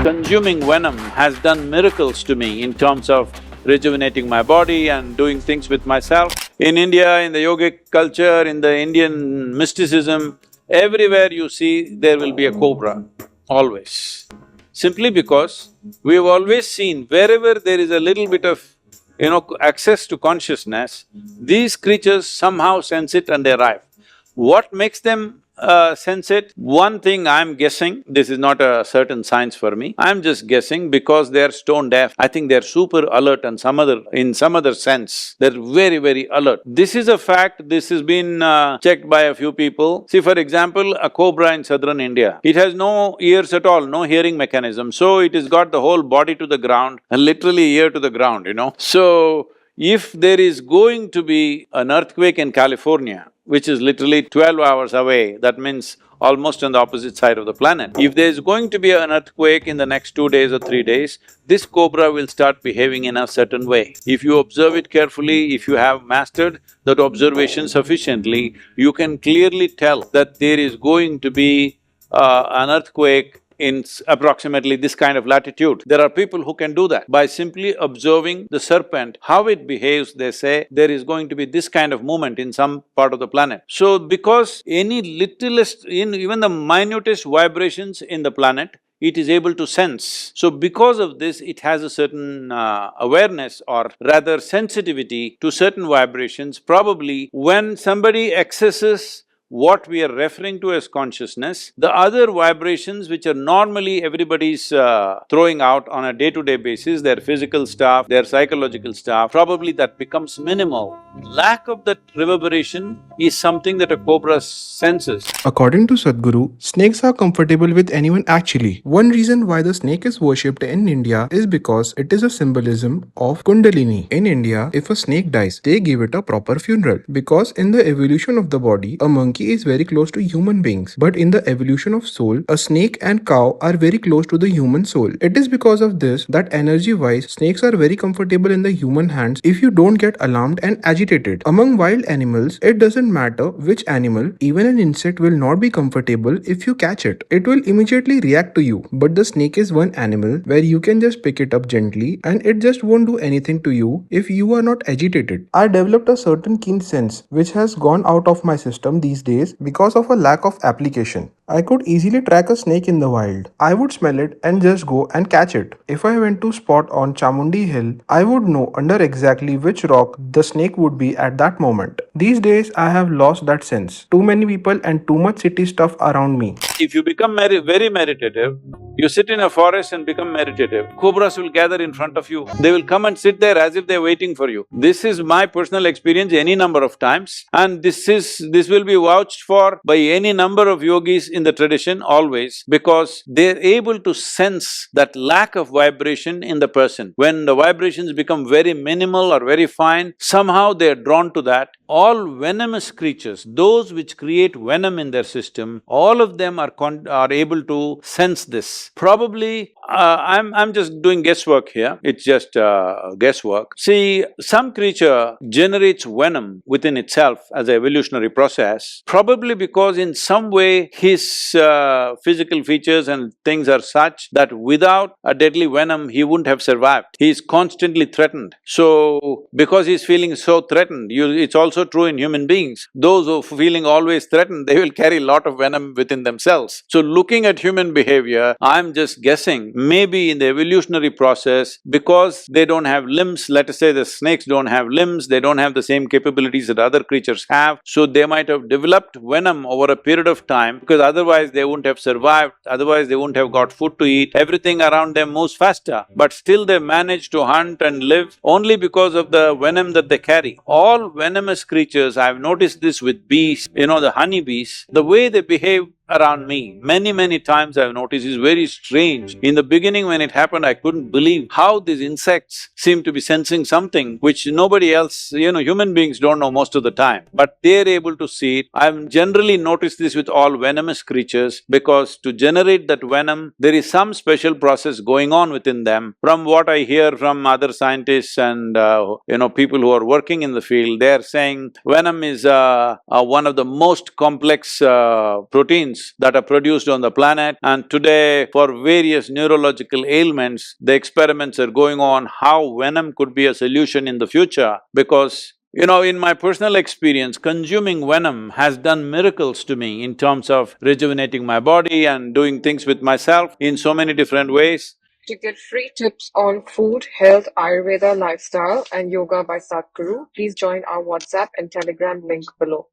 Consuming venom has done miracles to me in terms of rejuvenating my body and doing things with myself. In India, in the yogic culture, in the Indian mysticism, everywhere you see there will be a cobra, always. Simply because we've always seen wherever there is a little bit of, access to consciousness, these creatures somehow sense it and they arrive. What makes them sense it? One thing I'm guessing, this is not a certain science for me, I'm just guessing because they're stone deaf, I think they're super alert and in some other sense, they're very, very alert. This is a fact, this has been checked by a few people. See, for example, a cobra in southern India, it has no ears at all, no hearing mechanism, so it has got the whole body to the ground and literally ear to the ground. So, if there is going to be an earthquake in California, which is literally 12 hours away, that means almost on the opposite side of the planet. If there's going to be an earthquake in the next 2 days or 3 days, this cobra will start behaving in a certain way. If you observe it carefully, if you have mastered that observation sufficiently, you can clearly tell that there is going to be an earthquake in approximately this kind of latitude. There are people who can do that. By simply observing the serpent, how it behaves, they say, there is going to be this kind of movement in some part of the planet. So, because any littlest, even the minutest vibrations in the planet, it is able to sense. So because of this, it has a certain awareness or rather sensitivity to certain vibrations. Probably when somebody accesses what we are referring to as consciousness, the other vibrations which are normally everybody's throwing out on a day-to-day basis, their physical stuff, their psychological stuff, probably that becomes minimal. Lack of that reverberation is something that a cobra senses. According to Sadhguru, snakes are comfortable with anyone actually. One reason why the snake is worshipped in India is because it is a symbolism of kundalini. In India, if a snake dies, they give it a proper funeral. Because in the evolution of the body, a monkey is very close to human beings. But in the evolution of soul, a snake and cow are very close to the human soul. It is because of this that energy-wise, snakes are very comfortable in the human hands if you don't get alarmed and agitated. Among wild animals, it doesn't matter which animal, even an insect will not be comfortable if you catch it. It will immediately react to you. But the snake is one animal where you can just pick it up gently and it just won't do anything to you if you are not agitated. I developed a certain keen sense which has gone out of my system these days because of a lack of application. I could easily track a snake in the wild. I would smell it and just go and catch it. If I went to spot on Chamundi Hill, I would know under exactly which rock the snake would be at that moment. These days, I have lost that sense. Too many people and too much city stuff around me. If you become very meditative, you sit in a forest and become meditative, cobras will gather in front of you. They will come and sit there as if they're waiting for you. This is my personal experience any number of times, and this will be vouched for by any number of yogis in the tradition always, because they're able to sense that lack of vibration in the person. When the vibrations become very minimal or very fine, somehow they're drawn to that. All venomous creatures, those which create venom in their system, all of them are able to sense this. Probably, I'm just doing guesswork here, it's just guesswork. See, some creature generates venom within itself as an evolutionary process, probably because in some way his physical features and things are such that without a deadly venom, he wouldn't have survived. He is constantly threatened. So, because he's feeling so threatened, it's also true in human beings. Those who are feeling always threatened, they will carry a lot of venom within themselves. So, looking at human behavior, I'm just guessing, maybe in the evolutionary process, because they don't have limbs, let us say the snakes don't have limbs, they don't have the same capabilities that other creatures have, so they might have developed venom over a period of time, because otherwise they wouldn't have survived, otherwise they wouldn't have got food to eat, everything around them moves faster. But still they manage to hunt and live only because of the venom that they carry. All venomous creatures, I've noticed this with bees, the honeybees, the way they behave around me, many times I've noticed is very strange. In the beginning when it happened, I couldn't believe how these insects seem to be sensing something which nobody else, human beings don't know most of the time, but they're able to see it. I've generally noticed this with all venomous creatures, because to generate that venom, there is some special process going on within them. From what I hear from other scientists and people who are working in the field, they're saying venom is one of the most complex proteins proteins that are produced on the planet. And today, for various neurological ailments, the experiments are going on how venom could be a solution in the future, because in my personal experience, consuming venom has done miracles to me in terms of rejuvenating my body and doing things with myself in so many different ways. To get free tips on food, health, Ayurveda, lifestyle, and yoga by Sadhguru, please join our WhatsApp and Telegram link below.